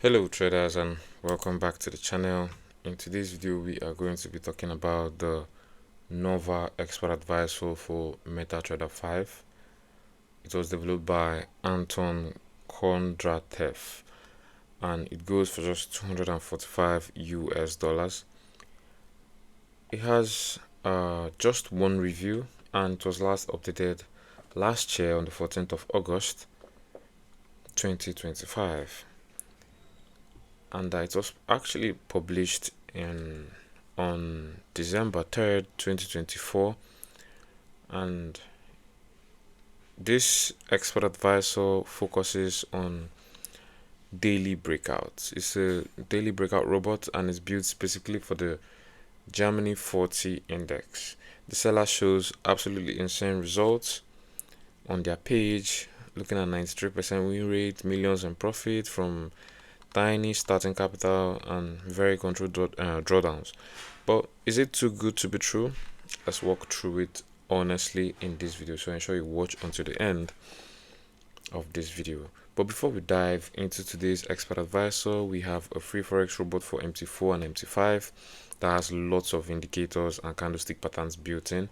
Hello traders, and welcome back to the channel. In today's video we are going to be talking about the Nova expert advisor for MetaTrader 5. It was developed by Anton Kondratev and it goes for just 245 US dollars. It has just one review and it was last updated last year on the 14th of August 2025. And it was actually published on December 3rd, 2024. And this expert advisor focuses on daily breakouts. It's a daily breakout robot and is built specifically for the Germany 40 index. The seller shows absolutely insane results on their page, looking at 93% win rate, millions in profit from tiny starting capital and very controlled drawdowns. But is it too good to be true? Let's walk through it honestly in this video, so ensure you watch until the end of this video. But before we dive into today's expert advisor, we have a free forex robot for MT4 and MT5 that has lots of indicators and candlestick patterns built in.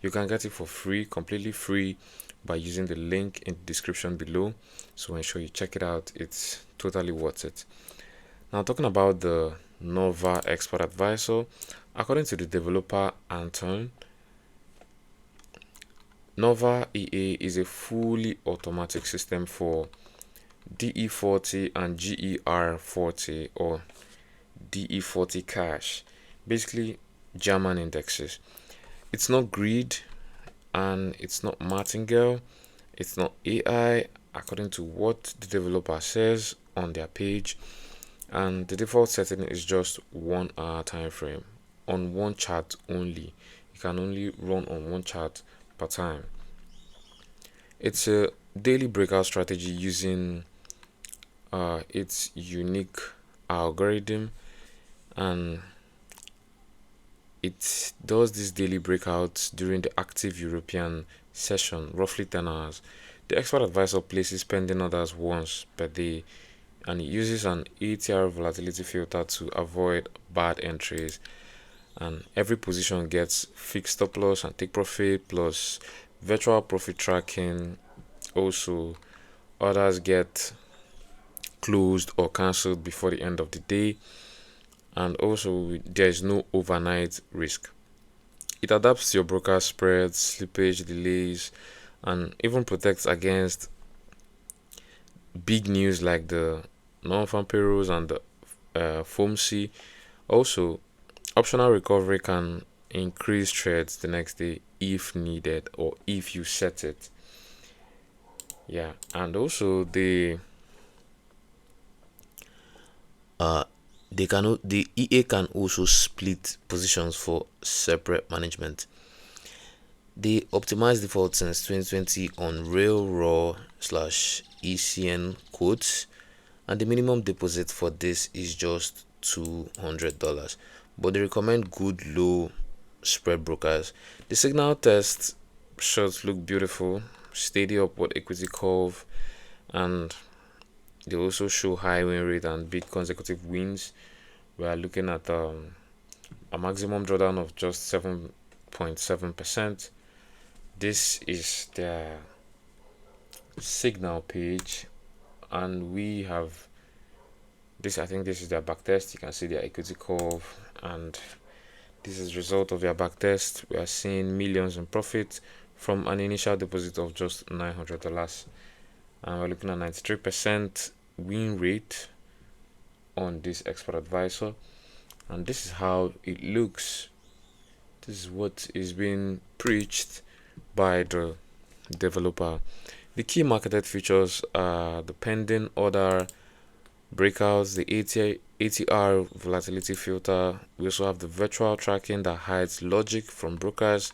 You can get it for free, completely free, by using the link in the description below, so ensure you check it out. It's totally worth it. Now, talking about the Nova expert advisor, according to the developer Anton, Nova EA is a fully automatic system for DE40 and GER40 or DE40 cash, basically German indexes. It's not greed and it's not martingale, it's not AI, according to what the developer says on their page, and the default setting is just 1 hour time frame on one chart only. You can only run on one chart per time. It's a daily breakout strategy using its unique algorithm, and it does this daily breakouts during the active European session, roughly 10 hours. The expert advisor places pending orders once per day and it uses an ATR volatility filter to avoid bad entries. And every position gets fixed stop loss and take profit plus virtual profit tracking. Also, orders get closed or cancelled before the end of the day, and also there is no overnight risk. It adapts to your broker spreads, slippage, delays, and even protects against big news like the non-farm payrolls and the FOMC. Also, optional recovery can increase trades the next day if needed or if you set it. Yeah, and also the EA can also split positions for separate management. They optimize default since 2020 on real raw / ECN quotes, and the minimum deposit for this is just $200, but they recommend good low spread brokers. The signal test shots look beautiful, steady upward equity curve, and they also show high win rate and big consecutive wins. We are looking at a maximum drawdown of just 7.7%. This is their signal page, and we have this. I think this is their backtest. You can see their equity curve, and this is the result of their backtest. We are seeing millions in profit from an initial deposit of just $900, and we're looking at 93% win rate on this expert advisor. And this is how it looks. This is what is being preached by the developer. The key marketed features are the pending order breakouts, the ATR volatility filter. We also have the virtual tracking that hides logic from brokers,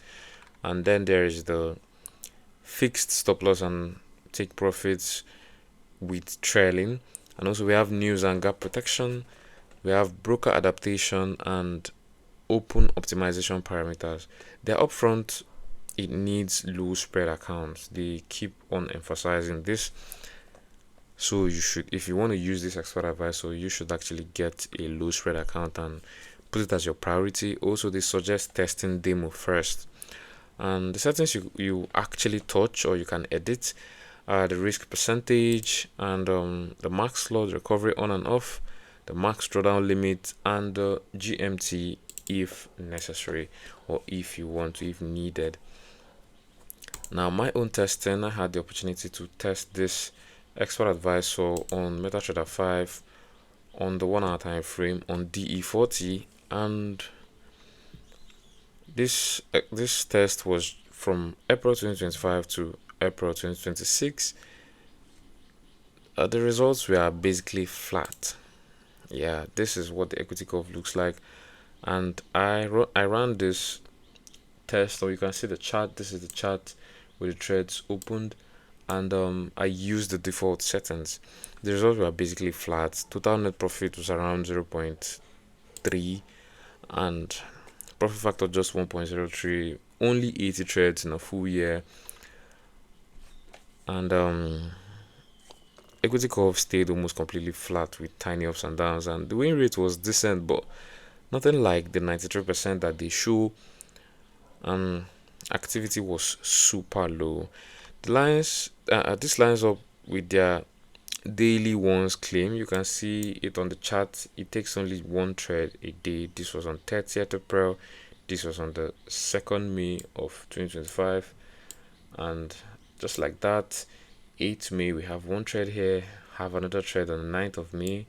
and then there is the fixed stop loss and take profits with trailing, and also we have news and gap protection. We have broker adaptation and open optimization parameters. They're upfront. It needs low spread accounts. They keep on emphasizing this. So you should, if you want to use this expert advisor, you should actually get a low spread account and put it as your priority. Also, they suggest testing demo first, and the settings you actually touch or you can edit are the risk percentage and the max loss recovery on and off, the max drawdown limit, and the GMT if necessary, or if you want to, if needed. Now, my own testing, I had the opportunity to test this expert advisor on MetaTrader 5 on the 1 hour time frame on DE40, and this test was from April 2025 to April 2026. The results were basically flat. Yeah, this is what the equity curve looks like, and I ran this test, or you can see the chart. This is the chart with the trades opened, and I used the default settings. The results were basically flat. Total net profit was around 0.3, and profit factor just 1.03. Only 80 trades in a full year, and equity curve stayed almost completely flat with tiny ups and downs, and the win rate was decent, but nothing like the 93% that they show. Activity was super low. The lines, this lines up with their daily ones claim. You can see it on the chart. It takes only one trade a day. This was on 30th April. This was on the 2nd May of 2025, and just like that, 8th May we have one trade here, have another trade on the 9th of May.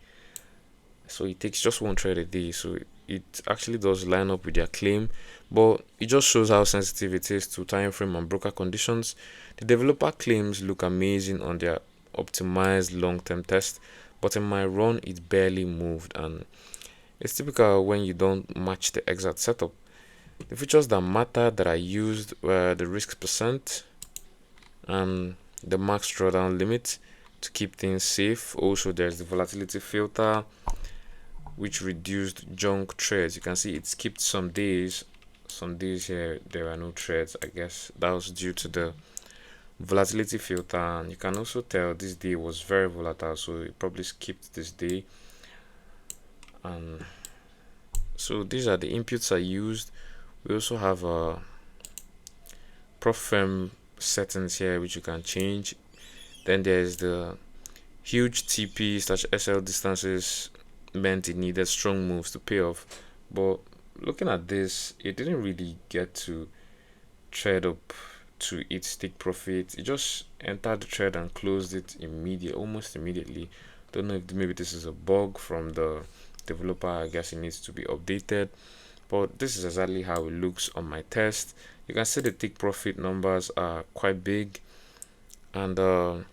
So it takes just one trade a day. So it actually does line up with their claim, but it just shows how sensitive it is to time frame and broker conditions. The developer claims look amazing on their optimized long-term test, but in my run it barely moved, and it's typical when you don't match the exact setup. The features that matter that I used were the risk percent and the max drawdown limit to keep things safe. Also, there's the volatility filter, which reduced junk trades. You can see it skipped some days. Some days here there were no trades. I guess that was due to the volatility filter, and you can also tell this day was very volatile, so it probably skipped this day. And so these are the inputs I used. We also have prop firm settings here, which you can change. Then there's the huge TP/SL distances meant it needed strong moves to pay off, but looking at this, it didn't really get to trade up to its take profit. It just entered the trade and closed it almost immediately. Don't know if maybe this is a bug from the developer. I guess it needs to be updated, but this is exactly how it looks on my test. You can see the take profit numbers are quite big, and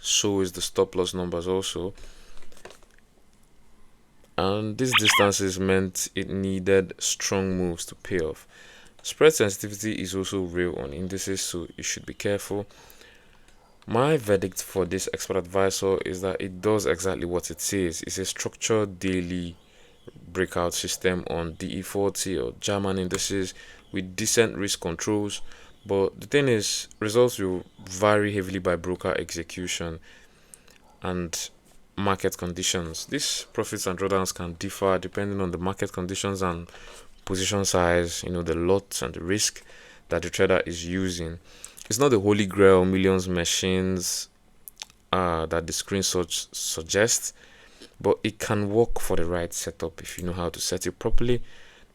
so is the stop loss numbers also. And these distances meant it needed strong moves to pay off. Spread sensitivity is also real on indices, so you should be careful. My verdict for this expert advisor is that it does exactly what it says. It's a structured daily breakout system on DE40 or German indices with decent risk controls, but the thing is, results will vary heavily by broker execution and market conditions. These profits and drawdowns can differ depending on the market conditions and position size, the lots and the risk that the trader is using. It's not the holy grail millions machines that the screenshots suggest, but it can work for the right setup if you know how to set it properly.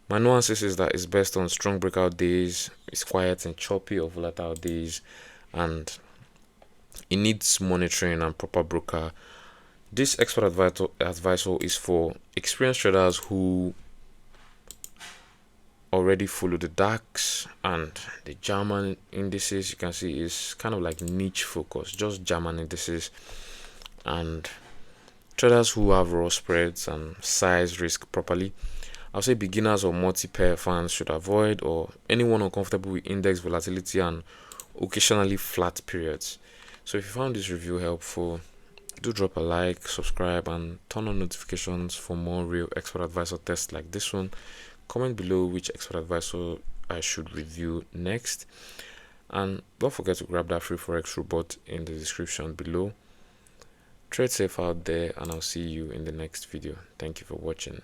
My nuances is that it's best on strong breakout days, it's quiet and choppy or volatile days, and it needs monitoring and proper broker. This expert advisor is for experienced traders who already follow the DAX and the German indices. You can see is kind of like niche focus, just German indices, and traders who have raw spreads and size risk properly. I'll say beginners or multi-pair fans should avoid, or anyone uncomfortable with index volatility and occasionally flat periods. So if you found this review helpful, do drop a like, subscribe, and turn on notifications for more real expert advisor tests like this one. Comment below which expert advisor I should review next, and don't forget to grab that free Forex robot in the description below. Trade safe out there, and I'll see you in the next video. Thank you for watching.